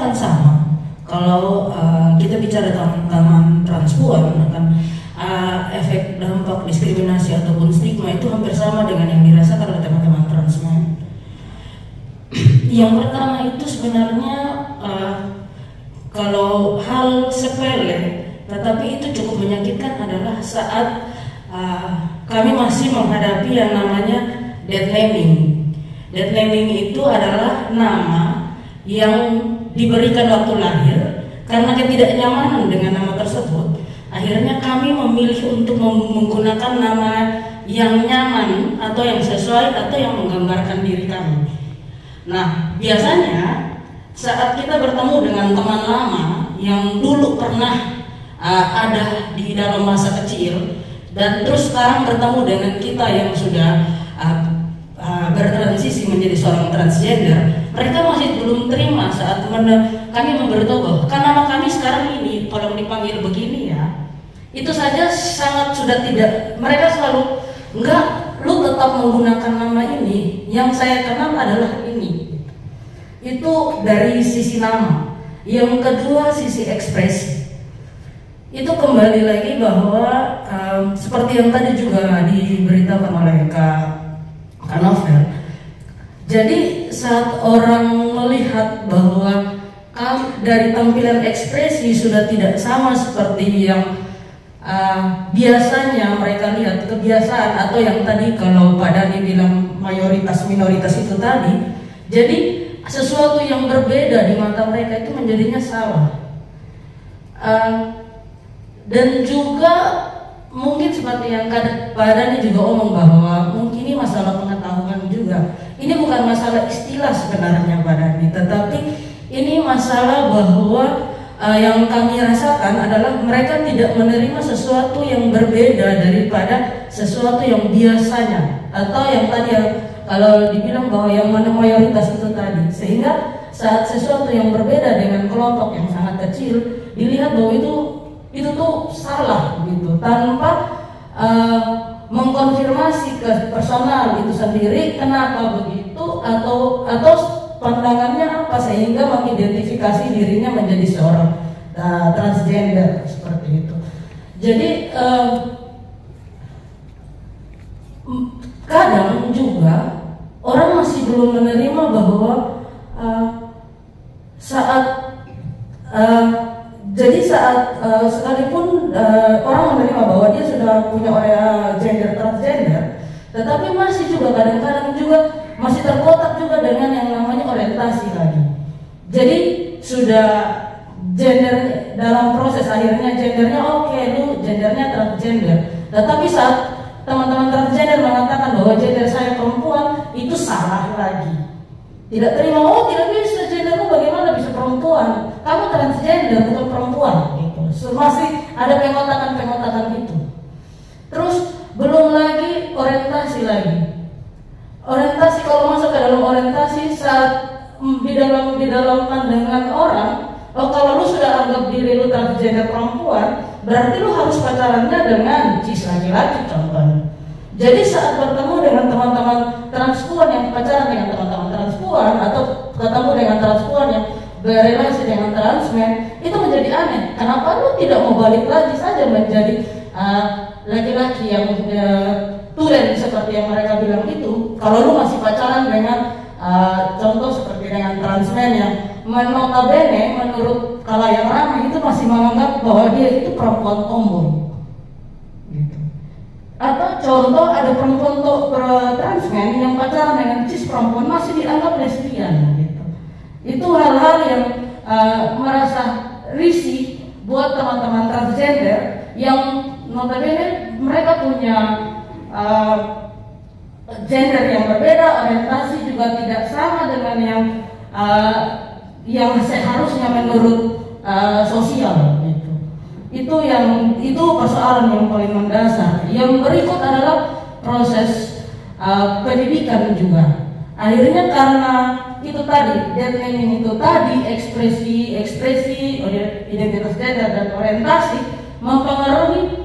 akan sama. Kalau kita bicara tentang transpuan, akan efek dampak diskriminasi ataupun stigma itu hampir sama dengan yang dirasakan oleh teman-teman transmen. Yang pertama itu sebenarnya kalau hal sepele, tetapi itu cukup menyakitkan adalah saat kami masih menghadapi yang namanya dead naming. Dead naming itu adalah nama yang diberikan waktu lahir karena ketidaknyamanan dengan nama tersebut. Akhirnya kami memilih untuk menggunakan nama yang nyaman atau yang sesuai atau yang menggambarkan diri kami. Nah, biasanya saat kita bertemu dengan teman lama yang dulu pernah ada di dalam masa kecil dan terus sekarang bertemu dengan kita yang sudah bertransisi menjadi seorang transgender, mereka masih belum terima saat kami memberitahu bahwa kan nama kami sekarang ini tolong dipanggil begini ya. Itu saja sangat sudah tidak, mereka selalu enggak, lu tetap menggunakan nama ini, yang saya kenal adalah ini. Itu dari sisi nama. Yang kedua sisi ekspresi. Itu kembali lagi bahwa seperti yang tadi juga diberitakan oleh Kak Novel. Jadi saat orang melihat bahwa dari tampilan ekspresi sudah tidak sama seperti yang biasanya mereka lihat, kebiasaan atau yang tadi kalau Pak Dhani bilang mayoritas minoritas itu tadi, jadi sesuatu yang berbeda di mata mereka itu menjadinya salah. Dan juga mungkin seperti yang Pak Dhani juga omong bahwa mungkin ini masalah pengetahuan juga. Ini bukan masalah istilah sebenarnya Pak Dhani, tetapi ini masalah bahwa yang kami rasakan adalah mereka tidak menerima sesuatu yang berbeda daripada sesuatu yang biasanya atau yang tadi kalau dibilang bahwa yang mana mayoritas itu tadi, sehingga saat sesuatu yang berbeda dengan kelompok yang sangat kecil dilihat bahwa itu tuh salah gitu, tanpa mengkonfirmasi ke personal itu sendiri kenapa begitu atau pandangannya apa sehingga mengidentifikasi dirinya menjadi seorang transgender seperti itu. Jadi kadang juga orang masih belum menerima bahwa saat sekalipun orang menerima bahwa dia sudah punya gender transgender, tetapi masih juga kadang-kadang juga masih terkotak juga dengan yang namanya orientasi lagi. Jadi sudah gender dalam proses akhirnya gendernya oke, lu gendernya transgender. Tetapi saat teman-teman transgender mengatakan bahwa gender saya perempuan, itu salah lagi. Tidak terima, oh tidak bisa, gendermu bagaimana bisa perempuan? Kamu transgender bukan perempuan gitu. So, masih ada pengotakan-pengotakan itu. Terus belum lagi orientasi lagi. Orientasi, kalau masuk ke dalam orientasi saat di dalam pandangan orang, oh kalau lu sudah anggap diri lu transgender perempuan, berarti lu harus pacarannya dengan cis laki-laki contohnya. Jadi saat bertemu dengan teman-teman transpuan yang pacaran dengan teman-teman transpuan atau ketemu dengan transpuan yang berrelasi dengan transmen, itu menjadi aneh. Kenapa lu tidak mau balik lagi saja menjadi laki-laki yang tulen seperti yang mereka bilang itu? Kalau lu masih pacaran dengan contoh seperti dengan transmen yang notabene menurut khalayak ramai itu masih menganggap bahwa dia itu perempuan tomboy gitu. Atau contoh ada perempuan transmen yang pacaran dengan cis perempuan masih dianggap lesbian gitu. Itu hal-hal yang merasa risih buat teman-teman transgender yang notabene mereka punya gender yang berbeda, orientasi juga tidak sama dengan yang seharusnya menurut sosial gitu. Itu persoalan yang paling mendasar. Yang berikut adalah proses pendidikan juga. Akhirnya karena itu tadi, dead naming itu tadi, ekspresi identitas gender dan orientasi mempengaruhi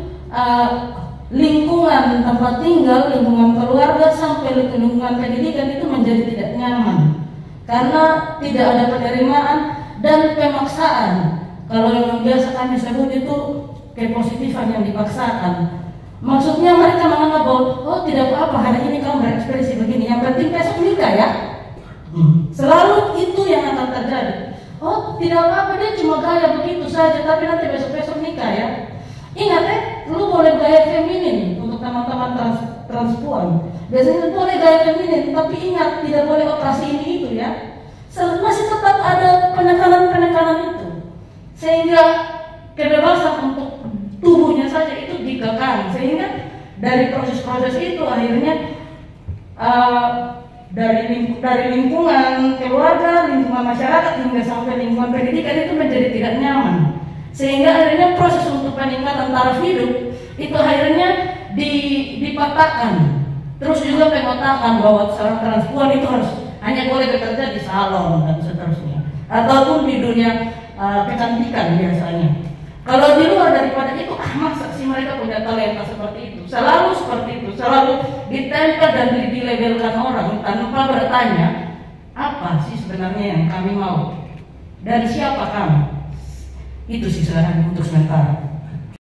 lingkungan tempat tinggal, lingkungan keluarga sampai lingkungan pendidikan itu menjadi tidak nyaman karena tidak ada penerimaan dan pemaksaan. Kalau yang biasa kami sebut itu kepositifan yang dipaksakan. Maksudnya mereka menganggap bahwa oh tidak apa-apa hari ini kamu berekspresi begini, yang penting besok nikah ya. Selalu itu yang akan terjadi. Oh tidak apa-apa dia cuma gaya begitu saja, tapi nanti besok-besok nikah ya. Ingat lu boleh gaya feminin untuk teman-teman transpuan. Biasanya boleh gaya feminin, tapi ingat tidak boleh operasi ini itu ya. Masih tetap ada penekanan-penekanan itu, sehingga kebebasan untuk tubuhnya saja itu dikekang. Sehingga dari proses-proses itu akhirnya dari lingkungan keluarga, lingkungan masyarakat hingga sampai lingkungan pendidikan itu menjadi tidak nyaman. Sehingga akhirnya proses untuk peningkatan taraf hidup itu akhirnya dipatahkan. Terus juga pengotakan bahwa seorang transpuan itu harus hanya boleh bekerja di salon dan seterusnya, ataupun di dunia kecantikan biasanya. Kalau di luar daripada itu, masa sih mereka punya talenta seperti itu? Selalu seperti itu, selalu ditempel dan dilabelkan orang tanpa bertanya apa sih sebenarnya yang kami mau, dari siapa kami. Itu sih sekarang untuk sementara.